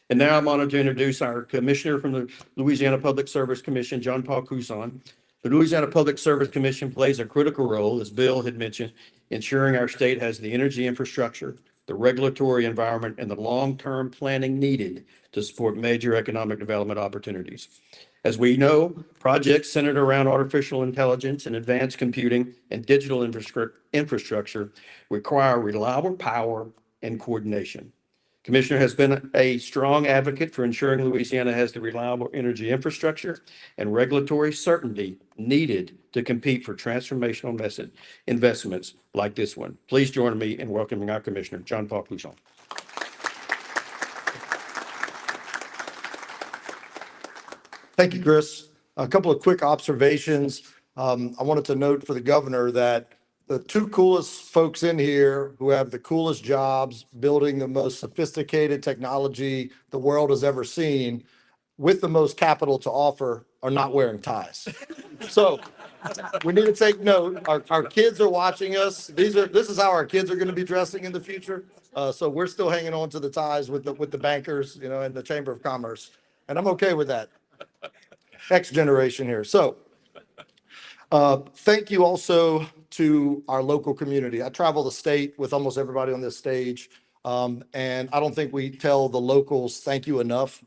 And now I'm honored to introduce our commissioner from the Louisiana Public Service Commission, John Paul Couson. The Louisiana Public Service Commission plays a critical role, as Bill had mentioned, ensuring our state has the energy infrastructure, the regulatory environment, and the long-term planning needed to support major economic development opportunities. As we know, projects centered around artificial intelligence and advanced computing and digital infrastructure require reliable power and coordination. Commissioner has been a strong advocate for ensuring Louisiana has the reliable energy infrastructure and regulatory certainty needed to compete for transformational investments like this one. Please join me in welcoming our Commissioner, John Paul Couson. Thank you, Chris. A couple of quick observations. I wanted to note for the governor that the two coolest folks in here who have the coolest jobs building the most sophisticated technology the world has ever seen with the most capital to offer are not wearing ties. So we need to take note. Our kids are watching us. This is how our kids are going to be dressing in the future. So we're still hanging on to the ties with the bankers, and the Chamber of Commerce. And I'm okay with that. Next generation here. So thank you also to our local community. I travel the state with almost everybody on this stage. And I don't think we tell the locals thank you enough,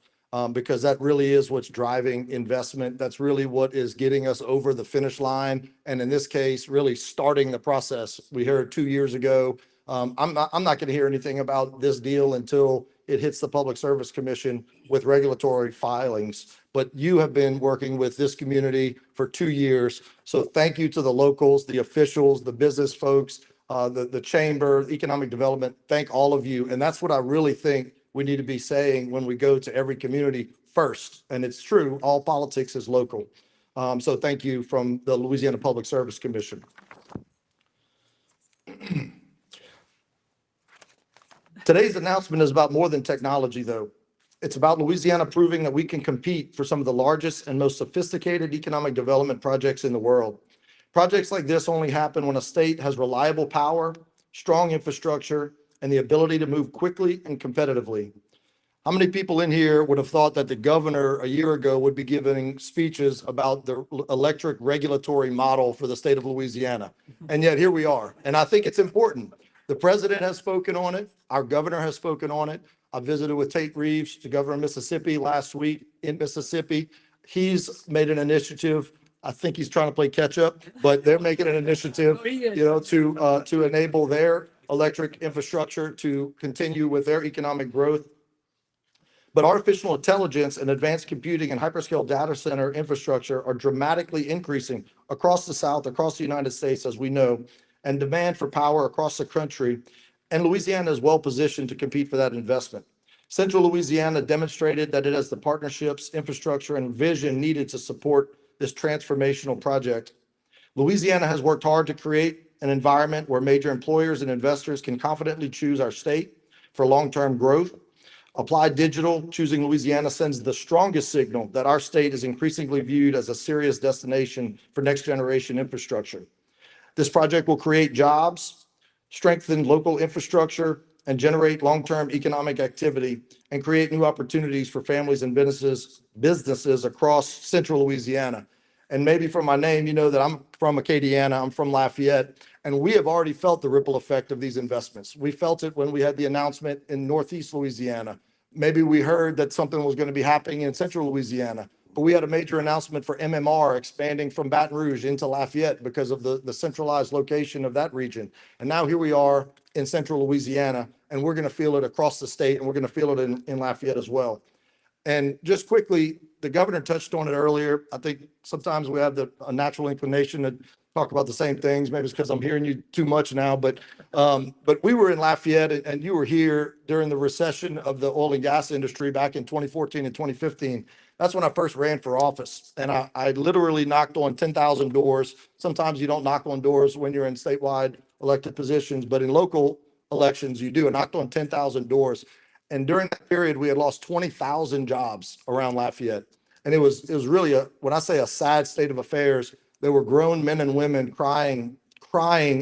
because that really is what's driving investment. That's really what is getting us over the finish line. And in this case, really starting the process. We heard 2 years ago. I'm not going to hear anything about this deal until it hits the Public Service Commission with regulatory filings. But you have been working with this community for 2 years. So thank you to the locals, the officials, the business folks, the chamber, economic development. Thank all of you. And that's what I really think we need to be saying when we go to every community first. And it's true, all politics is local. So thank you from the Louisiana Public Service Commission. Today's announcement is about more than technology, though. It's about Louisiana proving that we can compete for some of the largest and most sophisticated economic development projects in the world. Projects like this only happen when a state has reliable power, strong infrastructure, and the ability to move quickly and competitively. How many people in here would have thought that the governor a year ago would be giving speeches about the electric regulatory model for the state of Louisiana? And yet here we are. And I think it's important. The president has spoken on it. Our governor has spoken on it. I visited with Tate Reeves, the governor of Mississippi, last week in Mississippi. He's made an initiative. I think he's trying to play catch up, but they're making an initiative, to enable their electric infrastructure to continue with their economic growth. But artificial intelligence and advanced computing and hyperscale data center infrastructure are dramatically increasing across the South, across the United States, as we know, and demand for power across the country. And Louisiana is well positioned to compete for that investment. Central Louisiana demonstrated that it has the partnerships, infrastructure, and vision needed to support this transformational project. Louisiana has worked hard to create an environment where major employers and investors can confidently choose our state for long-term growth. Applied Digital choosing Louisiana sends the strongest signal that our state is increasingly viewed as a serious destination for next-generation infrastructure. This project will create jobs, strengthen local infrastructure, and generate long-term economic activity and create new opportunities for families and businesses across central Louisiana. And maybe from my name, you know that I'm from Acadiana, I'm from Lafayette, and we have already felt the ripple effect of these investments. We felt it when we had the announcement in Northeast Louisiana. Maybe we heard that something was going to be happening in central Louisiana, but we had a major announcement for MMR expanding from Baton Rouge into Lafayette because of the centralized location of that region. And now here we are in central Louisiana, and we're going to feel it across the state, and we're going to feel it in Lafayette as well. And just quickly, the governor touched on it earlier. I think sometimes we have a natural inclination talk about the same things. Maybe it's because I'm hearing you too much now, but we were in Lafayette and you were here during the recession of the oil and gas industry back in 2014 and 2015. That's when I first ran for office, and I literally knocked on 10,000 doors. Sometimes you don't knock on doors when you're in statewide elected positions, but in local elections, you do. I knocked on 10,000 doors. And during that period, we had lost 20,000 jobs around Lafayette. And it was really when I say a sad state of affairs, there were grown men and women crying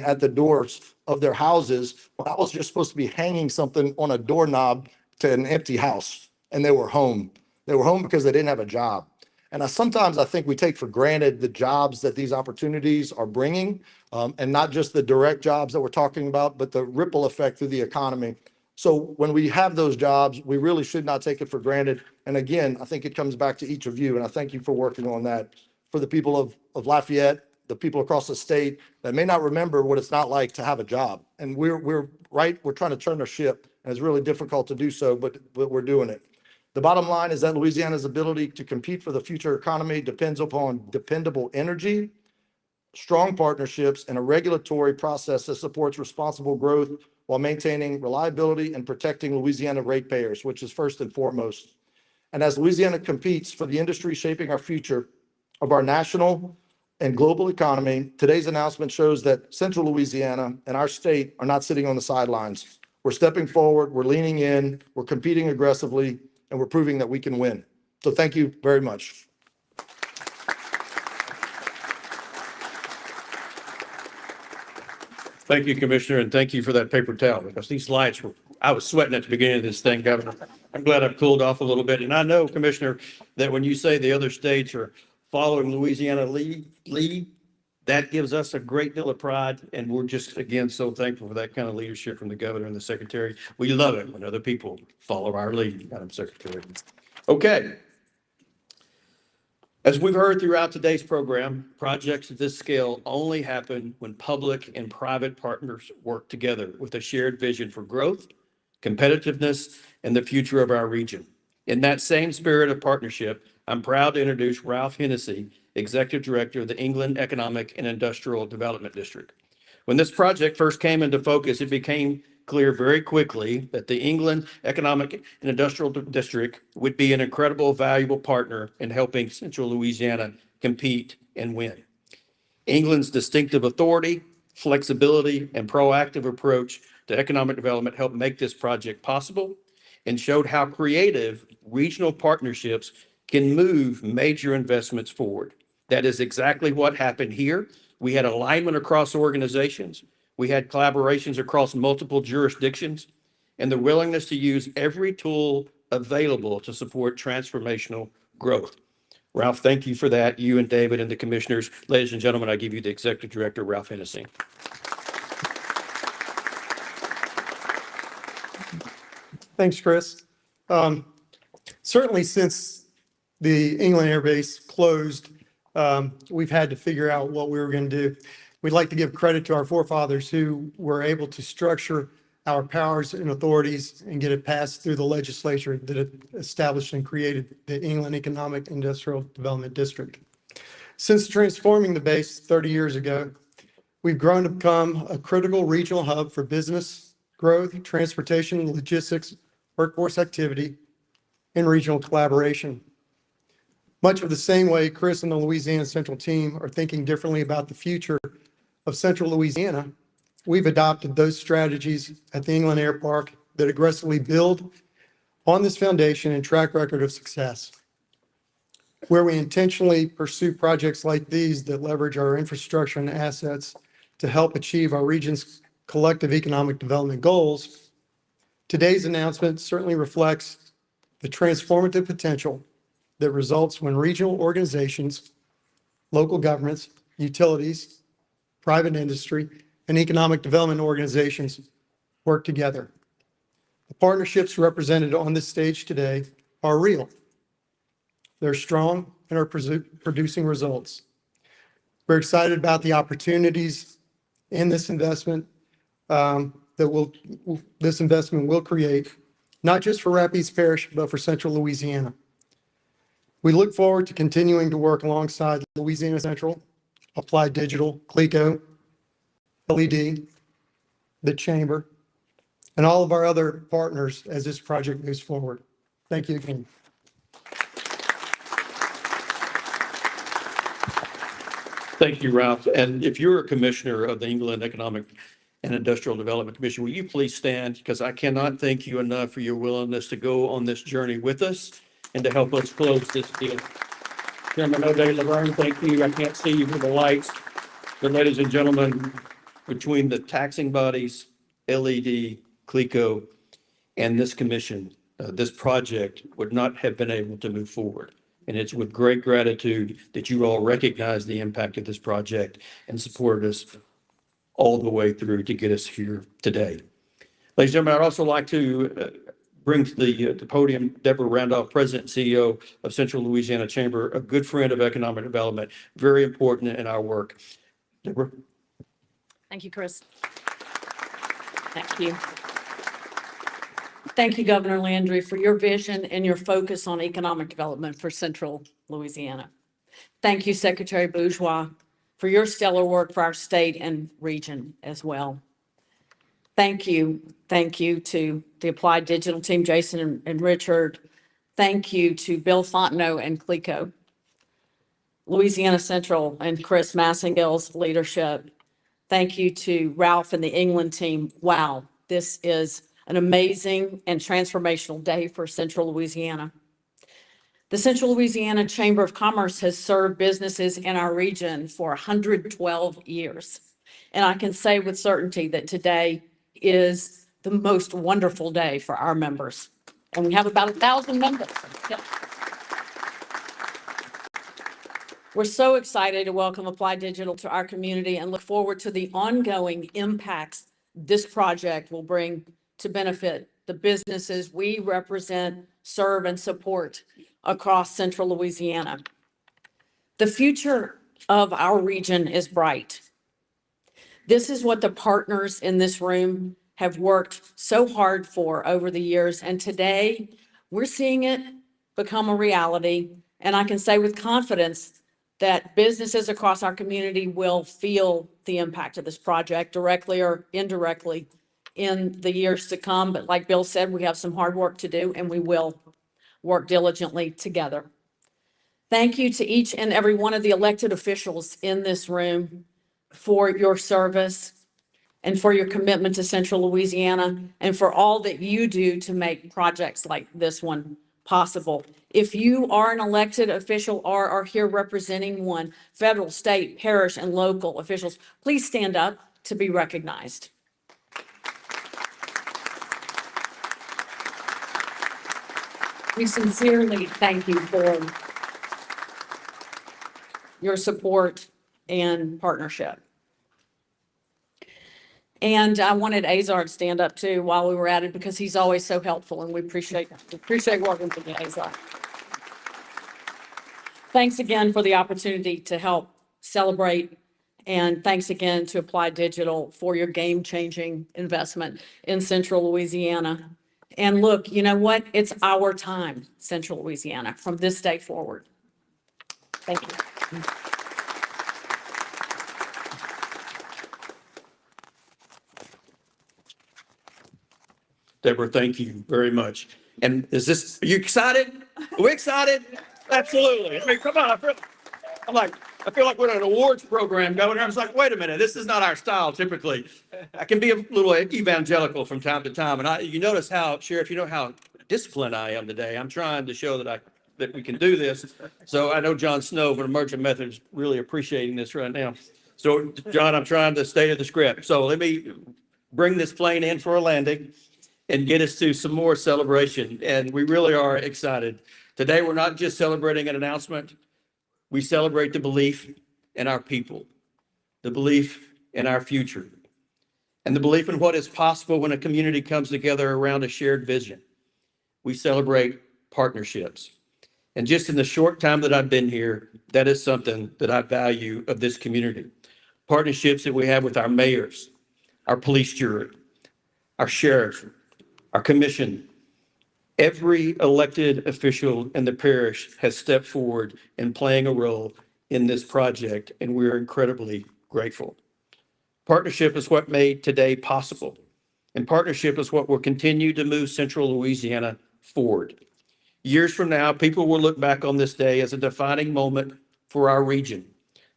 at the doors of their houses when I was just supposed to be hanging something on a doorknob to an empty house. And they were home. They were home because they didn't have a job. And sometimes I think we take for granted the jobs that these opportunities are bringing, and not just the direct jobs that we're talking about, but the ripple effect through the economy. So when we have those jobs, we really should not take it for granted. And again, I think it comes back to each of you, and I thank you for working on that. For the people of Lafayette, the people across the state that may not remember what it's not like to have a job. And we're trying to turn a ship, and it's really difficult to do so, but we're doing it. The bottom line is that Louisiana's ability to compete for the future economy depends upon dependable energy, strong partnerships, and a regulatory process that supports responsible growth while maintaining reliability and protecting Louisiana ratepayers, which is first and foremost. And as Louisiana competes for the industry shaping our future of our national and global economy, today's announcement shows that Central Louisiana and our state are not sitting on the sidelines. We're stepping forward, we're leaning in, we're competing aggressively, and we're proving that we can win. So thank you very much. Thank you, Commissioner, and thank you for that paper towel, because these lights were, I was sweating at the beginning of this thing, Governor. I'm glad I've cooled off a little bit. And I know, Commissioner, that when you say the other states are following Louisiana lead, that gives us a great deal of pride. And we're just, again, so thankful for that kind of leadership from the governor and the secretary. We love it when other people follow our lead, Madam Secretary. Okay. As we've heard throughout today's program, projects of this scale only happen when public and private partners work together with a shared vision for growth, competitiveness, and the future of our region. In that same spirit of partnership, I'm proud to introduce Ralph Hennessy, Executive Director of the England Economic and Industrial Development District. When this project first came into focus, it became clear very quickly that the England Economic and Industrial District would be an incredible, valuable partner in helping Central Louisiana compete and win. England's distinctive authority, flexibility, and proactive approach to economic development helped make this project possible and showed how creative regional partnerships can move major investments forward. That is exactly what happened here. We had alignment across organizations. We had collaborations across multiple jurisdictions, and the willingness to use every tool available to support transformational growth. Ralph, thank you for that. You and David and the commissioners. Ladies and gentlemen, I give you the Executive Director, Ralph Hennessy. Thanks, Chris. Certainly since the England Air Base closed, we've had to figure out what we were going to do. We'd like to give credit to our forefathers who were able to structure our powers and authorities and get it passed through the legislature that established and created the England Economic Industrial Development District. Since transforming the base 30 years ago, we've grown to become a critical regional hub for business growth, transportation, logistics, workforce activity, and regional collaboration. Much of the same way Chris and the Louisiana Central team are thinking differently about the future of Central Louisiana, we've adopted those strategies at the England Air Park that aggressively build on this foundation and track record of success. Where we intentionally pursue projects like these that leverage our infrastructure and assets to help achieve our region's collective economic development goals, today's announcement certainly reflects the transformative potential that results when regional organizations, local governments, utilities, private industry, and economic development organizations work together. The partnerships represented on this stage today are real. They're strong and are producing results. We're excited about the opportunities in this investment this investment will create, not just for Rapides Parish, but for Central Louisiana. We look forward to continuing to work alongside Louisiana Central, Applied Digital, Clico, LED, the Chamber, and all of our other partners as this project moves forward. Thank you again. Thank you, Ralph. And if you're a commissioner of the England Economic and Industrial Development Commission, will you please stand? Because I cannot thank you enough for your willingness to go on this journey with us and to help us close this deal. Chairman O'Day Laverne, thank you. I can't see you with the lights. But ladies and gentlemen, between the taxing bodies, LED, CLECO, and this commission, this project would not have been able to move forward. And it's with great gratitude that you all recognize the impact of this project and supported us all the way through to get us here today. Ladies and gentlemen, I'd also like to bring to the podium Deborah Randolph, President and CEO of Central Louisiana Chamber, a good friend of economic development, very important in our work. Deborah. Thank you, Chris. Thank you. Thank you, Governor Landry, for your vision and your focus on economic development for Central Louisiana. Thank you, Secretary Bourgeois, for your stellar work for our state and region as well. Thank you. Thank you to the Applied Digital team, Jason and Richard. Thank you to Bill Fontenot and CLECO, Louisiana Central and Chris Massengill's leadership. Thank you to Ralph and the England team. Wow, this is an amazing and transformational day for Central Louisiana. The Central Louisiana Chamber of Commerce has served businesses in our region for 112 years. And I can say with certainty that today is the most wonderful day for our members. And we have about 1,000 members. Yeah. We're so excited to welcome Applied Digital to our community and look forward to the ongoing impacts this project will bring to benefit the businesses we represent, serve, and support across Central Louisiana. The future of our region is bright. This is what the partners in this room have worked so hard for over the years, and today we're seeing it become a reality. And I can say with confidence that businesses across our community will feel the impact of this project directly or indirectly in the years to come. But like Bill said, we have some hard work to do, and we will work diligently together. Thank you to each and every one of the elected officials in this room for your service and for your commitment to Central Louisiana and for all that you do to make projects like this one possible. If you are an elected official or are here representing one, federal, state, parish, and local officials, please stand up to be recognized. We sincerely thank you for your support and partnership. And I wanted Azar to stand up too while we were at it because he's always so helpful and we appreciate working with you, Azar. Thanks again for the opportunity to help celebrate, and thanks again to Applied Digital for your game-changing investment in Central Louisiana. And look, you know what? It's our time, Central Louisiana, from this day forward. Thank you. Deborah, thank you very much. And are you excited? Are we excited? Absolutely. I mean, come on. I feel like we're at an awards program going. I was like, wait a minute, this is not our style typically. I can be a little evangelical from time to time. And you notice how, Sheriff, you know how disciplined I am today. I'm trying to show that we can do this. So I know John Snow from Emergent Methods really appreciating this right now. So John, I'm trying to stay to the script. So let me bring this plane in for a landing and get us to some more celebration. And we really are excited. Today, we're not just celebrating an announcement. We celebrate the belief in our people, the belief in our future, and the belief in what is possible when a community comes together around a shared vision. We celebrate partnerships. And just in the short time that I've been here, that is something that I value of this community. Partnerships that we have with our mayors, our police jury, our sheriff, our commission. Every elected official in the parish has stepped forward in playing a role in this project, and we're incredibly grateful. Partnership is what made today possible, and partnership is what will continue to move Central Louisiana forward. Years from now, people will look back on this day as a defining moment for our region,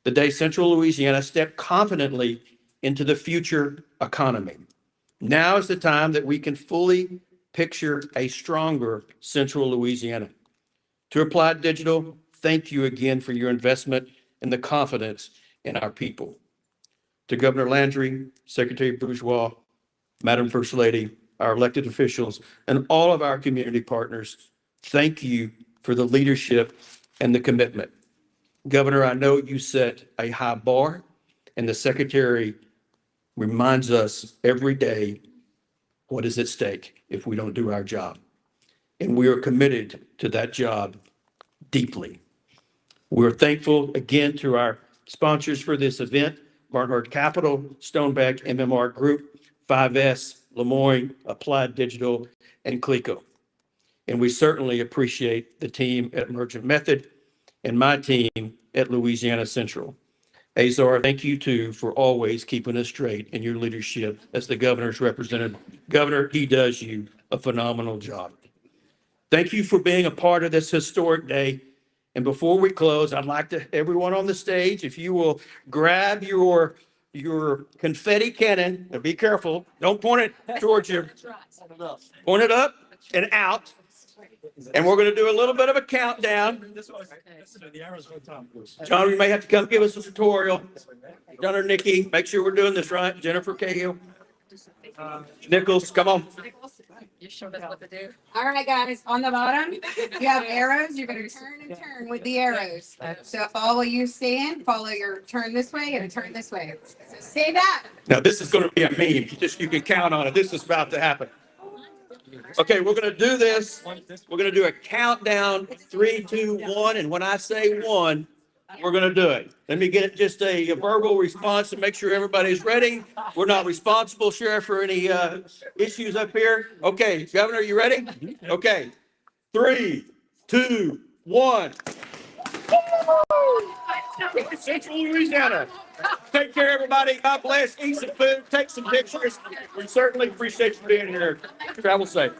the day Central Louisiana stepped confidently into the future economy. Now is the time that we can fully picture a stronger Central Louisiana. To Applied Digital, thank you again for your investment and the confidence in our people. To Governor Landry, Secretary Bourgeois, Madam First Lady, our elected officials, and all of our community partners, thank you for the leadership and the commitment. Governor, I know you set a high bar, and the Secretary reminds us every day what is at stake if we don't do our job. And we are committed to that job deeply. We're thankful again to our sponsors for this event, Barnhart Capital, Stonebeck, MMR Group, 5S, Lemoyne, Applied Digital, and Clico. And we certainly appreciate the team at Merchant Method and my team at Louisiana Central. Azar, thank you too for always keeping us straight in your leadership as the governor's representative. Governor, he does you a phenomenal job. Thank you for being a part of this historic day. And before we close, I'd like to, everyone on the stage, if you will grab your confetti cannon, and be careful, don't point it towards you. Point it up and out. And we're going to do a little bit of a countdown. John, you may have to come give us a tutorial. John or Nikki, make sure we're doing this right. Jennifer Cahill. Nichols, come on. You showed us what to do. All right, guys, on the bottom, you have arrows. You're gonna turn and turn with the arrows. So follow you stand, follow your turn this way and turn this way. So say that. Now, this is going to be a meme. You can count on it. This is about to happen. Okay, we're going to do this. We're going to do a countdown, 3, 2, 1. And when I say 1, we're going to do it. Let me get just a verbal response to make sure everybody's ready. We're not responsible, Sheriff, for any issues up here. Okay, Governor, you ready? Okay, 3, 2, 1. Central Louisiana. Take care, everybody. God bless. Eat some food. Take some pictures. We certainly appreciate you being here. Travel safe.